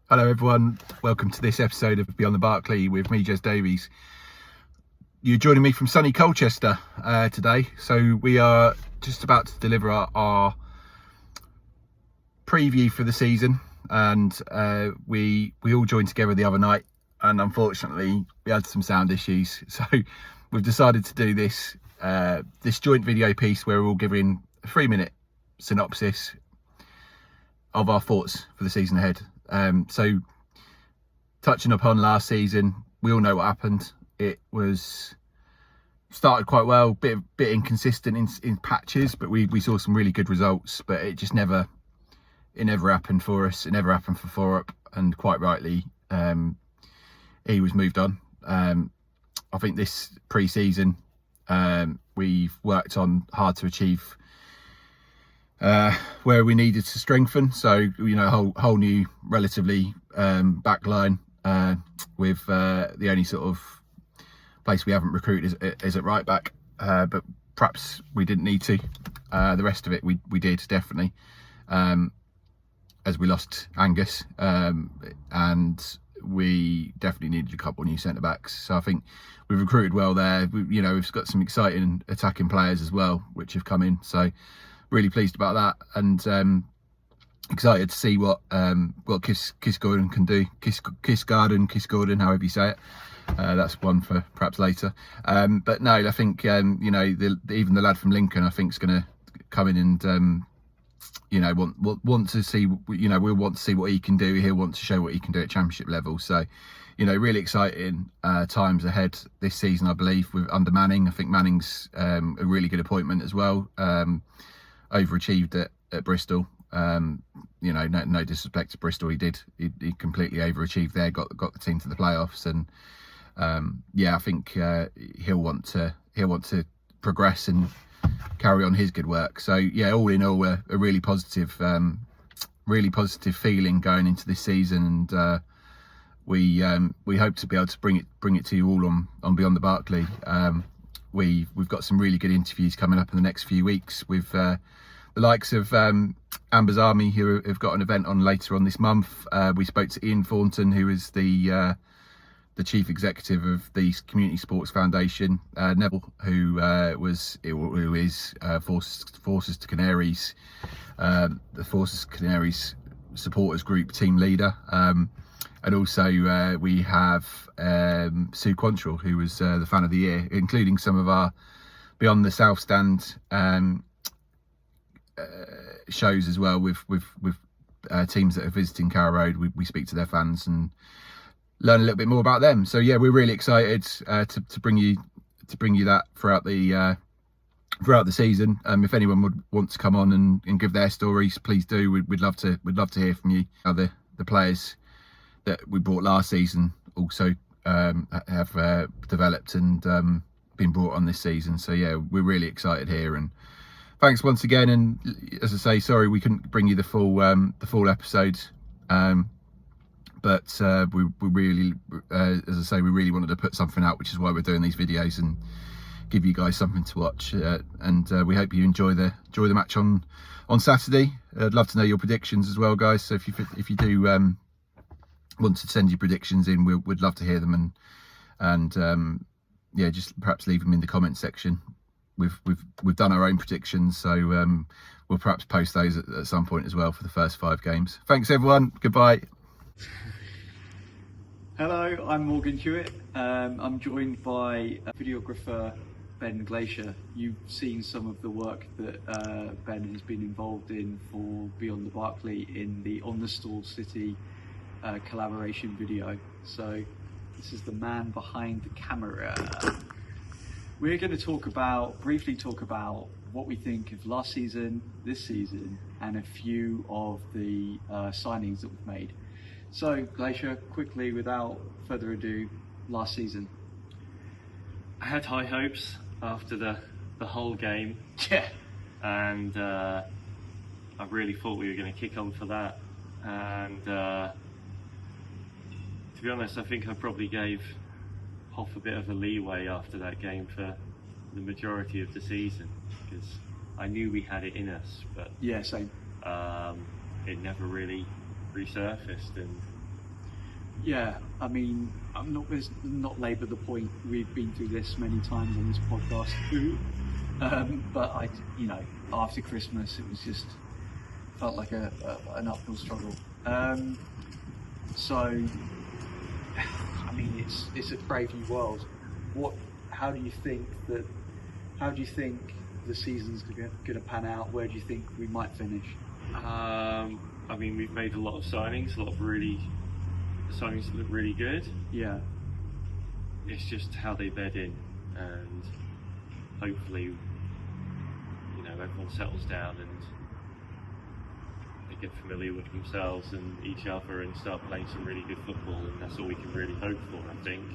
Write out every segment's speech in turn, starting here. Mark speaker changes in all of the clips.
Speaker 1: Hello everyone, welcome to this episode of Beyond the Barclay with me, Jez Davies. You're joining me from sunny Colchester today, so we are just about to deliver our preview for the season, and we all joined together the other night, and unfortunately we had some sound issues, so we've decided to do this joint video piece where we're all giving a 3-minute synopsis of our thoughts for the season ahead. So touching upon last season, we all know what happened. It was started quite well, bit inconsistent in patches, but we saw some really good results, but it never happened for us. It never happened for Forup, and quite rightly, he was moved on. I think this pre-season, we've worked on hard to achieve where we needed to strengthen. So, whole new, relatively back line, with the only sort of place we haven't recruited is at right back, but perhaps we didn't need to. The rest of it we did, definitely, as we lost Angus, and we definitely needed a couple of new centre backs. So I think we've recruited well there. We've got some exciting attacking players as well, which have come in. So really pleased about that, and excited to see what Kiss Gordon can do. Kiss Gordon, however you say it. That's one for perhaps later. But no, I think even the lad from Lincoln, I think, is going to come in and want to see. We'll want to see what he can do. He'll want to show what he can do at Championship level. So, really exciting times ahead this season, I believe, under Manning. I think Manning's a really good appointment as well. Overachieved at Bristol. No disrespect to Bristol, he completely overachieved there. Got the team to the playoffs, and I think he'll want to progress and carry on his good work. So all in all, a really positive feeling going into this season, and we hope to be able to bring it to you all on Beyond the Barclay. We've got some really good interviews coming up in the next few weeks with the likes of Amber's Army, who have got an event on later on this month. We spoke to Ian Thornton, who is the chief executive of the Community Sports Foundation. Neville, who is Forces to Canaries, the Forces to Canaries supporters group team leader. And also we have Sue Quantrill, who was the fan of the year, including some of our Beyond the South Stand shows as well, with teams that are visiting Carrow Road. We speak to their fans and learn a little bit more about them. So we're really excited to bring you that throughout the season. If anyone would want to come on and give their stories, please do. We'd love to hear from you. How the players that we brought last season also have developed and been brought on this season. So we're really excited here, and thanks once again. And as I say, sorry we couldn't bring you the full episode, but we really, as I say, we really wanted to put something out, which is why we're doing these videos and give you guys something to watch. And we hope you enjoy the match on Saturday. I'd love to know your predictions as well, guys. So if you do want to send your predictions in, we'd love to hear them, and just perhaps leave them in the comment section. We've done our own predictions, so we'll perhaps post those at some point as well for the first 5 games. Thanks everyone, goodbye.
Speaker 2: Hello, I'm Morgan Hewitt. I'm joined by videographer Ben Glacier. You've seen some of the work that Ben has been involved in for Beyond the Barclay in the On the Stall City collaboration video. So this is the man behind the camera. We're going to briefly talk about what we think of last season, this season, and a few of the signings that we've made. So, Glacier, quickly, without further ado, last season.
Speaker 3: I had high hopes after the whole game.
Speaker 2: Yeah.
Speaker 3: And I really thought we were going to kick on for that. And to be honest, I think I probably gave Hoff a bit of a leeway after that game for the majority of the season, because I knew we had it in us, but
Speaker 2: yeah, same.
Speaker 3: It never really resurfaced, and
Speaker 2: Yeah, I mean, I'm not let's not labour the point. We've been through this many times on this podcast too. But after Christmas, it was just felt like an uphill struggle. So, I mean, it's a brave new world. How do you think that? How do you think the season's going to pan out? Where do you think we might finish?
Speaker 3: I mean, we've made a lot of signings, signings that look really good.
Speaker 2: Yeah.
Speaker 3: It's just how they bed in, and hopefully, everyone settles down and they get familiar with themselves and each other and start playing some really good football, and that's all we can really hope for, I think.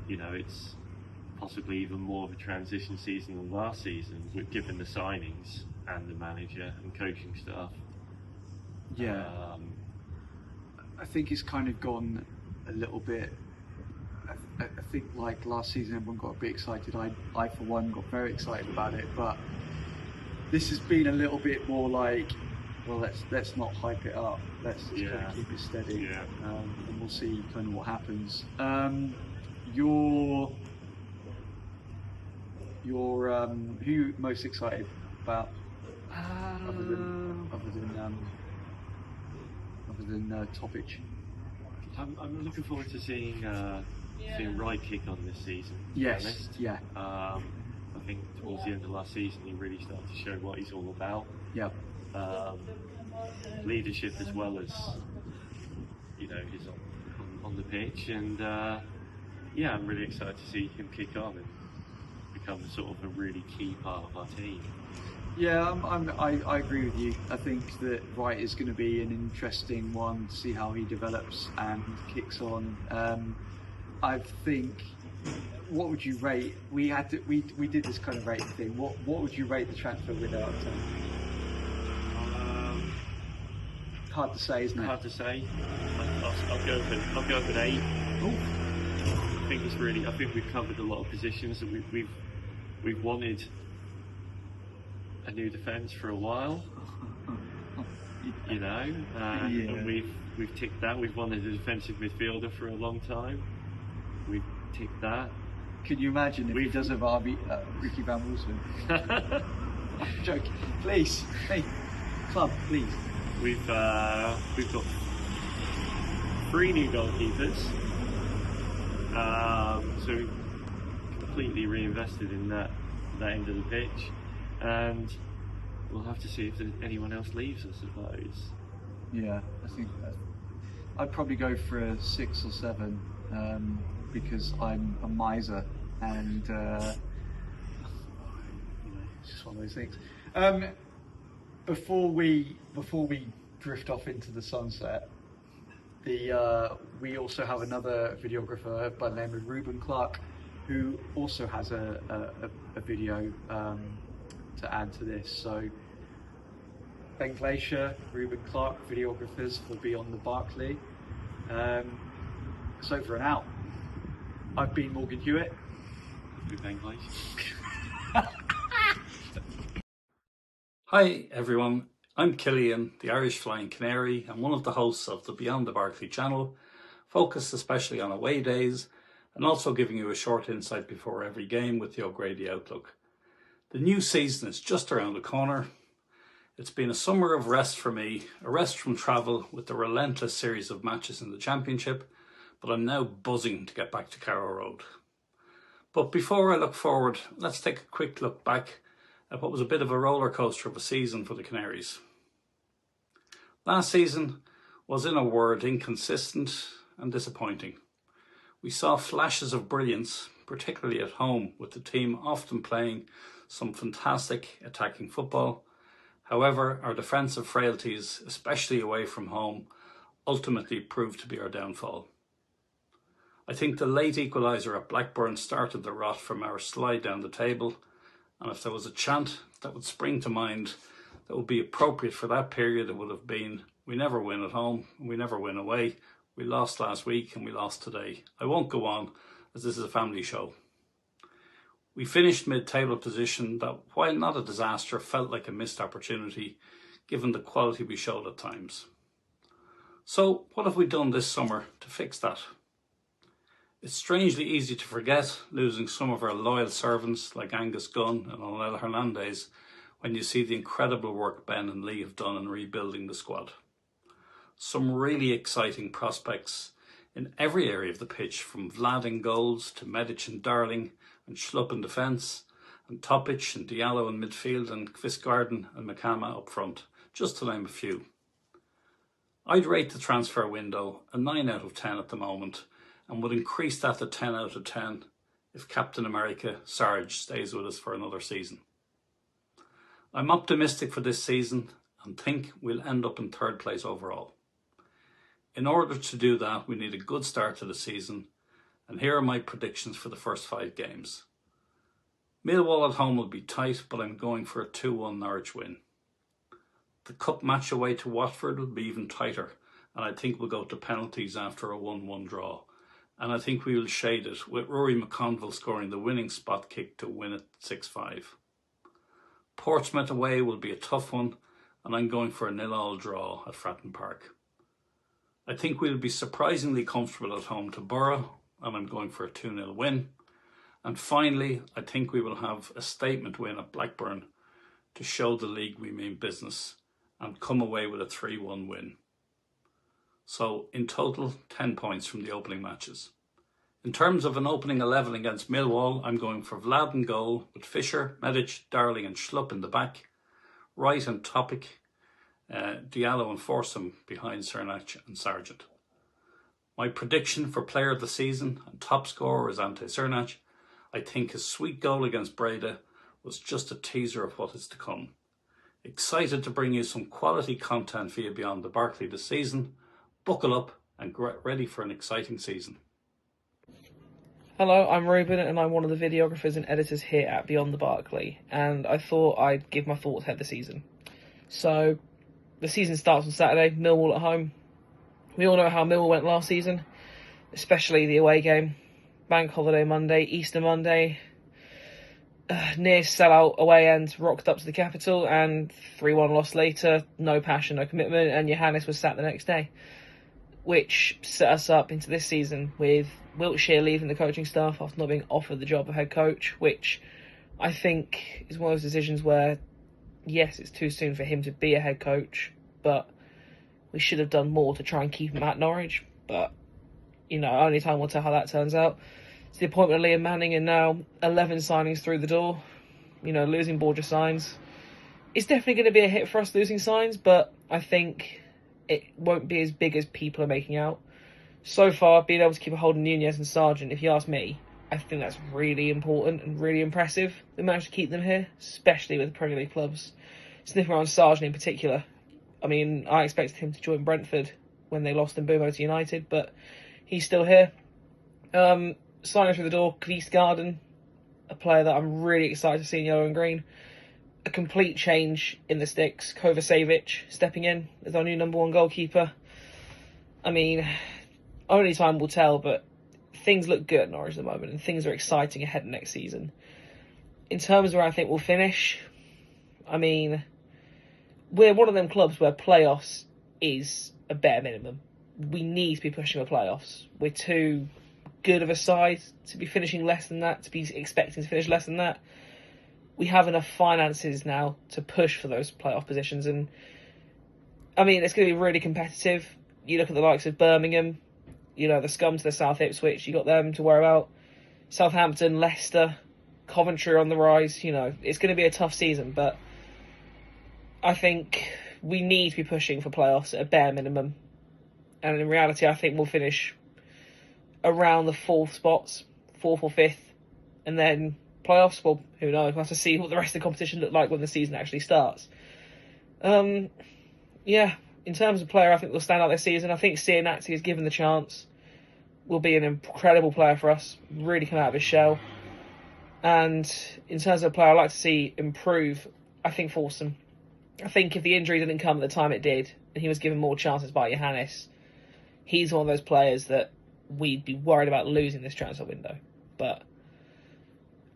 Speaker 3: It's possibly even more of a transition season than last season, given the signings and the manager and coaching staff.
Speaker 2: Yeah. I think it's kind of gone a little bit. I think like last season, everyone got a bit excited. I for one got very excited about it, but this has been a little bit more like, well, let's not hype it up. Let's just kind of keep it steady, and we'll see kind of what happens. Who you most excited about, other than Topic?
Speaker 3: I'm looking forward to seeing Wright kick on this season.
Speaker 2: Yes,
Speaker 3: to be honest.
Speaker 2: yeah.
Speaker 3: I think towards the end of last season, he really started to show what he's all about.
Speaker 2: Yeah.
Speaker 3: Leadership as well as he's on the pitch, and I'm really excited to see him kick on and become sort of a really key part of our team.
Speaker 2: Yeah, I agree with you. I think that Wright is going to be an interesting one to see how he develops and kicks on. I think, what would you rate? We did this kind of rating thing. What would you rate the transfer window out of 10? Hard to say, isn't it?
Speaker 3: Hard to say. I'll go with an 8.
Speaker 2: Ooh.
Speaker 3: I think we've covered a lot of positions that we've wanted a new defence for a while, and we've ticked that. We've wanted a defensive midfielder for a long time. We've ticked that.
Speaker 2: Can you imagine if he does have Ricky Van Wolfswindt? I'm joking. Please, hey, club, please.
Speaker 3: We've got 3 new goalkeepers, so we've completely reinvested in that end of the pitch, and we'll have to see if anyone else leaves, I suppose.
Speaker 2: Yeah, I think I'd probably go for a 6 or 7, because I'm a miser, and it's just one of those things. Before we drift off into the sunset, we also have another videographer by the name of Reuben Clark, who also has a video to add to this. So Ben Glacier, Reuben Clark, videographers for Beyond the Barclay. It's over and out. I've been Morgan Hewitt.
Speaker 3: I've been Ben Glacier.
Speaker 4: Hi everyone, I'm Cillian, the Irish Flying Canary, and one of the hosts of the Beyond the Barclay channel, focused especially on away days, and also giving you a short insight before every game with your Grady Outlook. The new season is just around the corner. It's been a summer of rest for me, a rest from travel with the relentless series of matches in the Championship, but I'm now buzzing to get back to Carrow Road. But before I look forward, let's take a quick look back at what was a bit of a roller coaster of a season for the Canaries. Last season was, in a word, inconsistent and disappointing. We saw flashes of brilliance, particularly at home, with the team often playing some fantastic attacking football. However, our defensive frailties, especially away from home, ultimately proved to be our downfall. I think the late equaliser at Blackburn started the rot from our slide down the table, and if there was a chant that would spring to mind that would be appropriate for that period, it would have been, we never win at home, we never win away. We lost last week and we lost today. I won't go on, as this is a family show. We finished mid-table position that, while not a disaster, felt like a missed opportunity given the quality we showed at times. So what have we done this summer to fix that? It's strangely easy to forget losing some of our loyal servants like Angus Gunn and Onel Hernandez when you see the incredible work Ben and Lee have done in rebuilding the squad. Some really exciting prospects in every area of the pitch, from Vlad in goals to Medic and Darling and Schlupp in defence, and Topic and Diallo in midfield, and Quistgarden and McCama up front, just to name a few. I'd rate the transfer window a 9 out of 10 at the moment, and would increase that to 10 out of 10 if Captain America Sarge stays with us for another season. I'm optimistic for this season and think we'll end up in third place overall. In order to do that, we need a good start to the season, and here are my predictions for the first 5 games. Millwall at home will be tight, but I'm going for a 2-1 Norwich win. The cup match away to Watford will be even tighter, and I think we'll go to penalties after a 1-1 draw. And I think we will shade it, with Rory McConville scoring the winning spot kick to win it 6-5. Portsmouth away will be a tough one, and I'm going for a 0-0 draw at Fratton Park. I think we'll be surprisingly comfortable at home to Borough, and I'm going for a 2-0 win. And finally, I think we will have a statement win at Blackburn to show the league we mean business and come away with a 3-1 win. So in total, 10 points from the opening matches. In terms of an opening 11 against Millwall, I'm going for Vlad in goal with Fisher, Medic, Darling and Schlupp in the back, Wright and Topic, Diallo and Forsum behind Cernach and Sargent. My prediction for player of the season and top scorer is Ante Cernach. I think his sweet goal against Breda was just a teaser of what is to come. Excited to bring you some quality content via Beyond the Barclay this season. Buckle up and get ready for an exciting season.
Speaker 5: Hello, I'm Reuben and I'm one of the videographers and editors here at Beyond the Barclay, and I thought I'd give my thoughts ahead of the season. So, the season starts on Saturday, Millwall at home. We all know how Millwall went last season, especially the away game. Bank holiday Monday, Easter Monday, near sellout away end, rocked up to the capital, and 3-1 loss later, no passion, no commitment, and Johannes was sacked the next day. Which set us up into this season with Wiltshire leaving the coaching staff after not being offered the job of head coach, which I think is one of those decisions where, yes, it's too soon for him to be a head coach, but we should have done more to try and keep him at Norwich. But, you know, only time will tell how that turns out. It's the appointment of Liam Manning, and now 11 signings through the door. You know, losing Borja Signs. It's definitely going to be a hit for us losing Signs, but I think it won't be as big as people are making out. So far, being able to keep a hold of Nunez and Sargent, if you ask me, I think that's really important and really impressive. They managed to keep them here, especially with the Premier League clubs. Sniffing around Sargent in particular. I mean, I expected him to join Brentford when they lost Mbumo to United, but he's still here. Signing through the door, Quistgarden, a player that I'm really excited to see in yellow and green. A complete change in the sticks. Kovacevic stepping in as our new number 1 goalkeeper. I mean, only time will tell, but things look good at Norwich at the moment, and things are exciting ahead of next season. In terms of where I think we'll finish, I mean, we're one of them clubs where playoffs is a bare minimum. We need to be pushing for playoffs. We're too good of a side to be finishing less than that, to be expecting to finish less than that. We have enough finances now to push for those playoff positions, and I mean, it's going to be really competitive. You look at the likes of Birmingham, you know, the scum to the South Ipswich, you got them to worry about. Southampton, Leicester, Coventry on the rise. You know, it's going to be a tough season, but I think we need to be pushing for playoffs at a bare minimum. And in reality, I think we'll finish around the 4th spots, 4th or 5th, and then playoffs, well, who knows? We'll have to see what the rest of the competition look like when the season actually starts. Yeah, in terms of player, I think we'll stand out this season. I think Cilian, is given the chance, will be an incredible player for us, really come out of his shell. And in terms of a player I'd like to see improve, I think Forsum. I think if the injury didn't come at the time it did, and he was given more chances by Johannes, he's one of those players that we'd be worried about losing this transfer window. But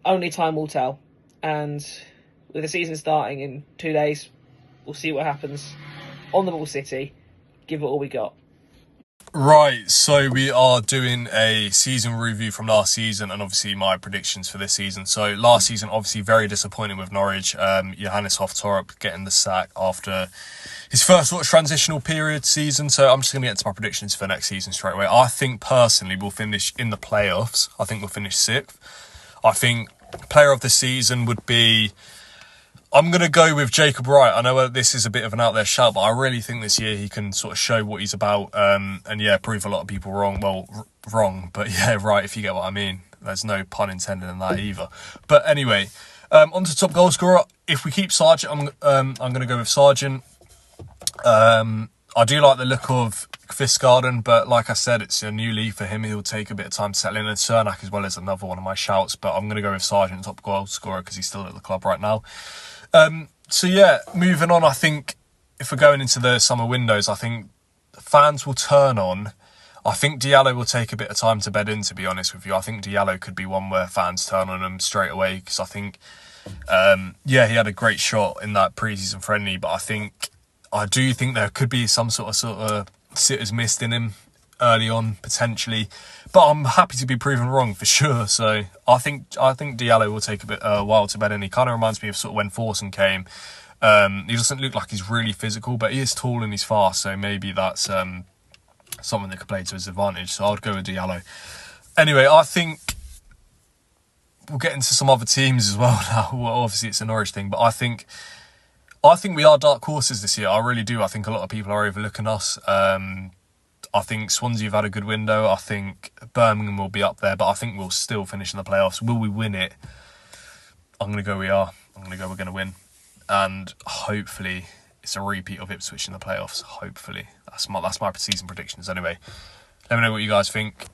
Speaker 5: only time will tell. And with the season starting in 2 days, we'll see what happens on the Ball City. Give it all we got.
Speaker 6: Right, so we are doing a season review from last season and obviously my predictions for this season. So last season, obviously very disappointing with Norwich. Johannes Hoff-Torp getting the sack after his first sort of transitional period season. So I'm just going to get to my predictions for next season straight away. I think personally we'll finish in the playoffs. I think we'll finish 6th. I think player of the season would be... I'm going to go with Jacob Wright. I know this is a bit of an out there shout, but I really think this year he can sort of show what he's about and prove a lot of people wrong. Well, wrong, but yeah, right, if you get what I mean. There's no pun intended in that either. But anyway, on to top goal scorer. If we keep Sargent, I'm going to go with Sargent. I do like the look of Fiskgarden, but like I said, it's a new league for him. He'll take a bit of time to settle in. And Cernak as well as another one of my shouts, but I'm going to go with Sargent, top goal scorer, because he's still at the club right now. So yeah, moving on, I think if we're going into the summer windows, I think fans will turn on. I think Diallo will take a bit of time to bed in, to be honest with you. I think Diallo could be one where fans turn on him straight away, because I think, he had a great shot in that pre-season friendly, but I do think there could be some sort of sitters missed in him early on, potentially. But I'm happy to be proven wrong for sure. So I think Diallo will take a while to bed in. He kind of reminds me of sort of when Forson came. He doesn't look like he's really physical, but he is tall and he's fast. So maybe that's something that could play to his advantage. So I'd go with Diallo. Anyway, I think we'll get into some other teams as well now. Well, obviously it's a Norwich thing, but I think we are dark horses this year. I really do. I think a lot of people are overlooking us. I think Swansea have had a good window. I think Birmingham will be up there, but I think we'll still finish in the playoffs. Will we win it? I'm going to go we are. I'm going to go we're going to win. And hopefully it's a repeat of Ipswich in the playoffs. Hopefully. That's my season predictions anyway. Let me know what you guys think.